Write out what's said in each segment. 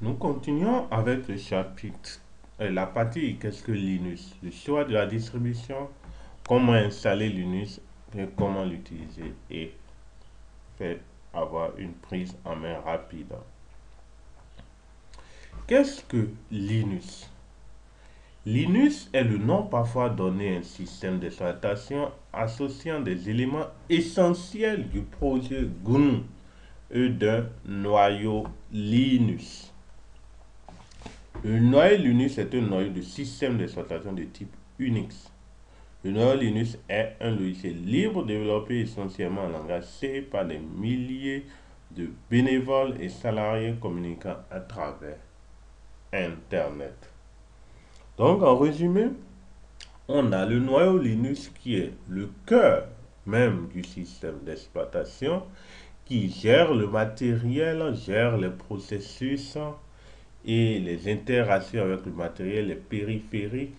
Nous continuons avec le chapitre, la partie qu'est-ce que Linux, le choix de la distribution, comment installer Linux et comment l'utiliser et faire avoir une prise en main rapide. Qu'est-ce que Linux? Linux est le nom parfois donné à un système d'exploitation associant des éléments essentiels du projet GNU et d'un noyau Linux. Le noyau Linux est un noyau de système d'exploitation de type Unix. Le noyau Linux est un logiciel libre développé essentiellement en langage C par des milliers de bénévoles et salariés communiquant à travers Internet. Donc, en résumé, on a le noyau Linux qui est le cœur même du système d'exploitation qui gère le matériel, gère les processus et les interactions avec le matériel, les périphériques.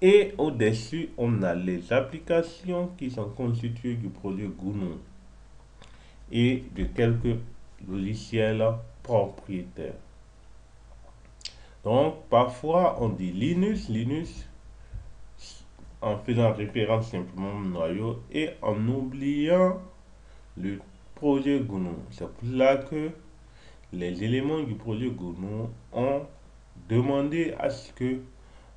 Et au-dessus, on a les applications qui sont constituées du produit GNU et de quelques logiciels propriétaires. Donc, parfois, on dit Linux en faisant référence simplement au noyau et en oubliant le projet GNU. C'est pour cela que les éléments du projet GNU ont demandé à ce que,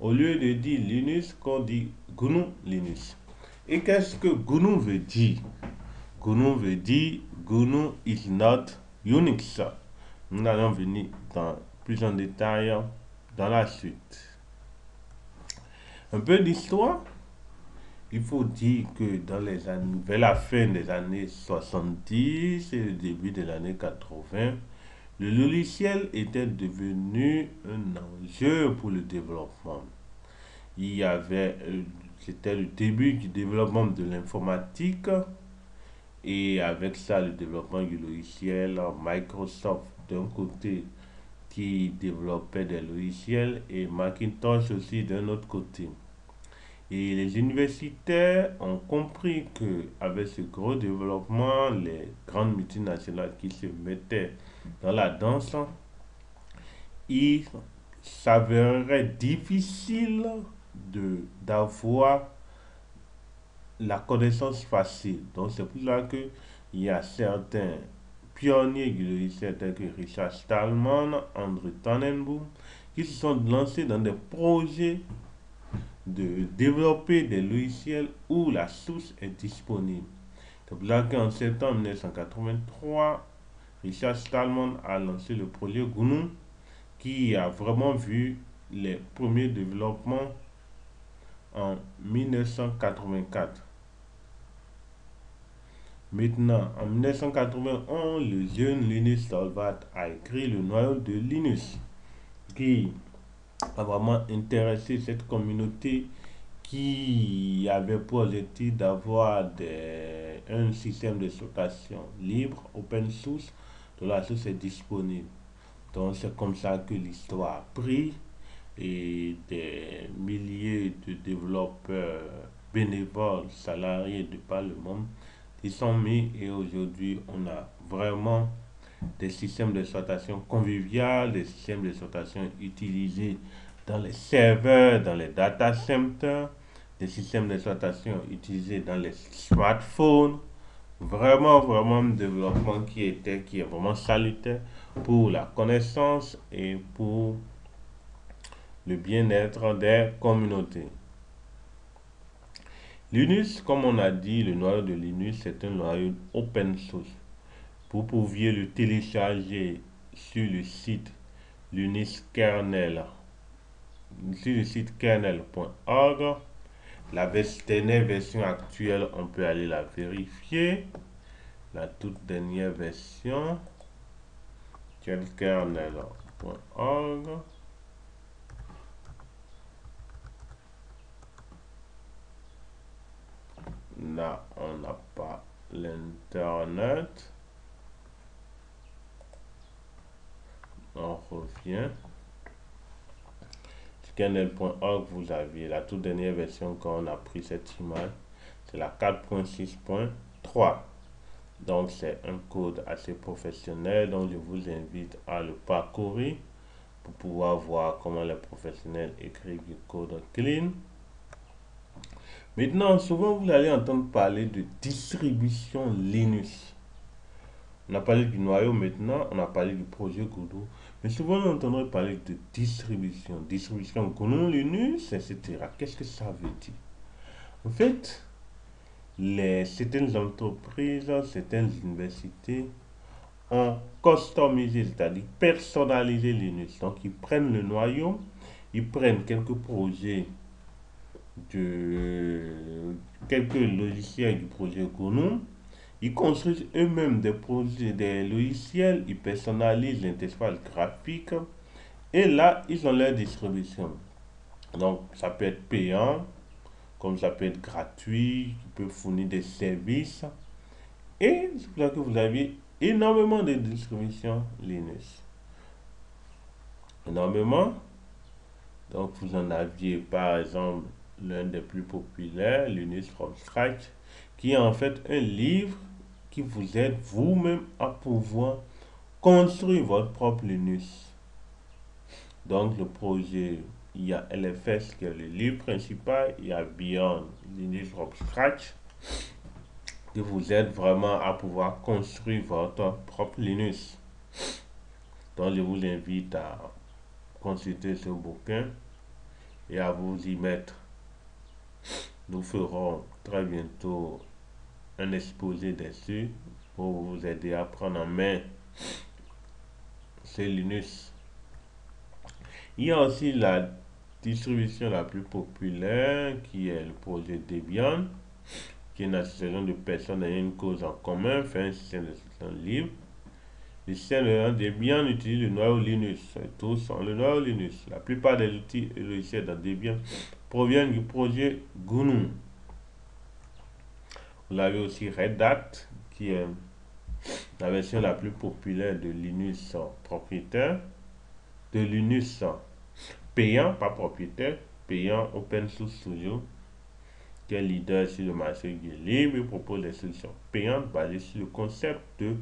au lieu de dire Linux, qu'on dit GNU Linux. Et qu'est-ce que GNU veut dire? GNU veut dire GNU is not Unix. Nous allons venir dans plus en détail dans la suite. Un peu d'histoire. Il faut dire que vers la fin des années 70 et le début des années 80, le logiciel était devenu un enjeu pour le développement. Il y avait, c'était le début du développement de l'informatique et avec ça le développement du logiciel. Microsoft d'un côté qui développait des logiciels et Macintosh aussi d'un autre côté. Et les universitaires ont compris que avec ce gros développement, les grandes multinationales qui se mettaient dans la danse, il s'avérerait difficile d'avoir la connaissance facile. Donc c'est pour cela que il y a certains pionniers du logiciel tels que Richard Stallman, Andrew Tannenbaum, qui se sont lancés dans des projets de développer des logiciels où la source est disponible. C'est pour cela qu'en septembre 1983, Richard Stallman a lancé le projet GNU qui a vraiment vu les premiers développements en 1984. Maintenant, en 1991, le jeune Linus Torvalds a écrit le noyau de Linus qui a vraiment intéressé cette communauté qui avait pour objectif d'avoir un système d'exploitation libre, open source, dont la source est disponible. Donc c'est comme ça que l'histoire a pris et des milliers de développeurs bénévoles, salariés de par le monde, ils sont mis et aujourd'hui on a vraiment des systèmes d'exploitation convivial, des systèmes d'exploitation utilisés dans les serveurs, dans les data centers, des systèmes d'exploitation utilisés dans les smartphones. Vraiment un développement qui est vraiment salutaire pour la connaissance et pour le bien-être des communautés. Linux, comme on a dit, le noyau de Linux, c'est un noyau open source. Vous pouviez le télécharger sur le site Linux Kernel, sur le site kernel.org. La dernière version actuelle, on peut aller la vérifier. La toute dernière version, kernel.org. Là, on n'a pas l'internet. On revient. Sur kernel.org, vous avez la toute dernière version quand on a pris cette image. C'est la 4.6.3. Donc c'est un code assez professionnel, donc je vous invite à le parcourir pour pouvoir voir comment les professionnels écrivent du code clean. Maintenant, souvent vous allez entendre parler de distribution Linux. On a parlé du noyau maintenant, on a parlé du projet GNU. Mais souvent on entendrait parler de distribution. Distribution GNU, Linux, etc. Qu'est-ce que ça veut dire? En fait, certaines entreprises, certaines universités ont customisé, c'est-à-dire personnalisé Linux. Donc ils prennent le noyau, ils prennent quelques projets de quelques logiciels du projet GNU. Ils construisent eux-mêmes des projets, des logiciels, ils personnalisent l'interface graphique et là, ils ont leur distribution. Donc, ça peut être payant, comme ça peut être gratuit, ils peuvent fournir des services. Et c'est pour ça que vous avez énormément de distributions Linux. Énormément. Donc, vous en aviez par exemple l'un des plus populaires, Linux from Scratch, qui est en fait un livre qui vous aide vous-même à pouvoir construire votre propre Linux. Donc, le projet, il y a LFS qui est le livre principal, il y a Beyond Linux from Scratch qui vous aide vraiment à pouvoir construire votre propre Linux. Donc, je vous invite à consulter ce bouquin et à vous y mettre. Nous ferons très bientôt un exposé dessus pour vous aider à prendre en main ce Linux. Il y a aussi la distribution la plus populaire qui est le projet Debian, qui est une association de personnes ayant une cause en commun, fait un système d'exécution libre. Le système de Debian utilise le noyau Linux. Tous ont le noyau Linux. La plupart des outils et logiciels dans Debian proviennent du projet GNU. Vous avez aussi Red Hat, qui est la version la plus populaire de Linux propriétaire, de Linux payant, pas propriétaire, payant Open Source Studio, qui est leader sur le marché du libre et propose des solutions payantes basées sur le concept de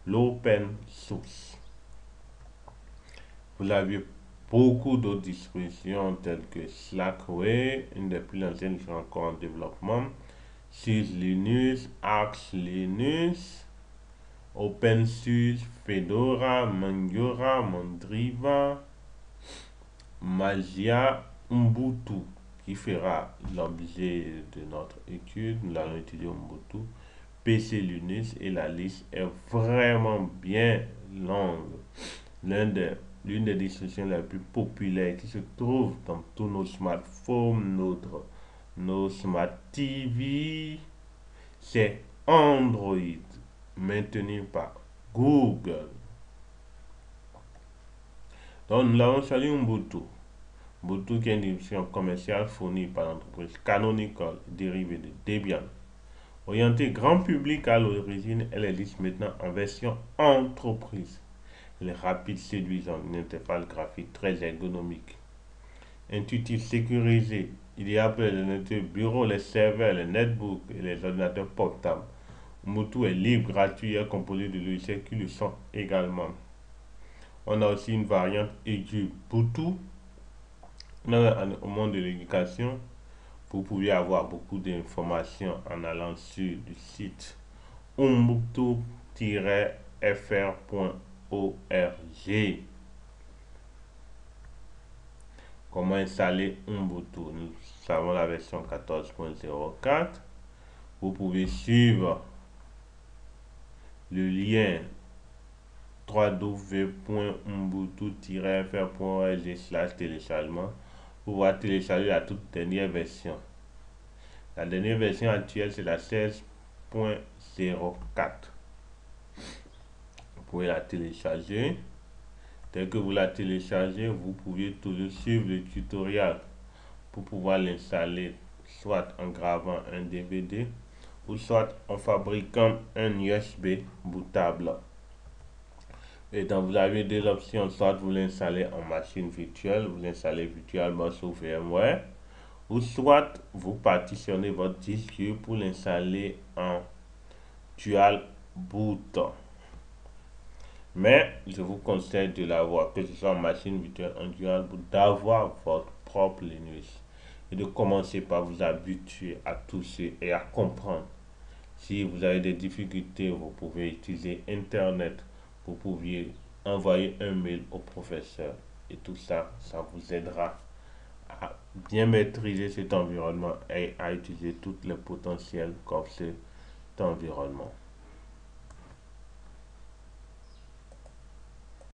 l'open source. Vous avez beaucoup d'autres distributions telles que Slackware, une des plus anciennes qui est encore en développement, SUSE Linux, Arch Linux, OpenSUSE, Fedora, Manjaro, Mandriva, Magia, Ubuntu, qui fera l'objet de notre étude. Nous allons étudier Ubuntu, PC Linux et la liste est vraiment bien longue. L'une des distributions les plus populaires qui se trouve dans tous nos smartphones, nos smart TV, c'est Android, maintenu par Google. Donc nous l'avons choisi Ubuntu. Ubuntu qui est une distribution commerciale fournie par l'entreprise Canonical, dérivée de Debian. Orientée grand public à l'origine, elle existe maintenant en version entreprise. Elle est rapide, séduisante, une interface graphique très ergonomique. Intuitive, sécurisée, idéale pour les ordinateurs bureaux, les serveurs, les netbooks et les ordinateurs portables. Ubuntu est libre, gratuit et composé de logiciels qui le sont également. On a aussi une variante Ubuntu. Au monde de l'éducation, vous pouvez avoir beaucoup d'informations en allant sur le site ubuntu-fr.org. Comment installer Ubuntu? Nous savons la version 14.04. Vous pouvez suivre le lien www.ubuntu-fr.org/téléchargement pour pouvoir télécharger la toute dernière version. La dernière version actuelle, c'est la 16.04. Vous pouvez la télécharger. Dès que vous la téléchargez, vous pouvez toujours suivre le tutoriel pour pouvoir l'installer, soit en gravant un DVD ou soit en fabriquant un USB bootable. Et donc vous avez deux options, soit vous l'installez en machine virtuelle, vous l'installez virtuellement sur VMware, ou soit vous partitionnez votre disque dur pour l'installer en dual boot. Mais je vous conseille de l'avoir, que ce soit en machine virtuelle endurable ou d'avoir votre propre Linux et de commencer par vous habituer à toucher et à comprendre. Si vous avez des difficultés, vous pouvez utiliser Internet. Vous pouviez envoyer un mail au professeur. Et tout ça, ça vous aidera à bien maîtriser cet environnement et à utiliser tous les potentiels qu'offre cet environnement.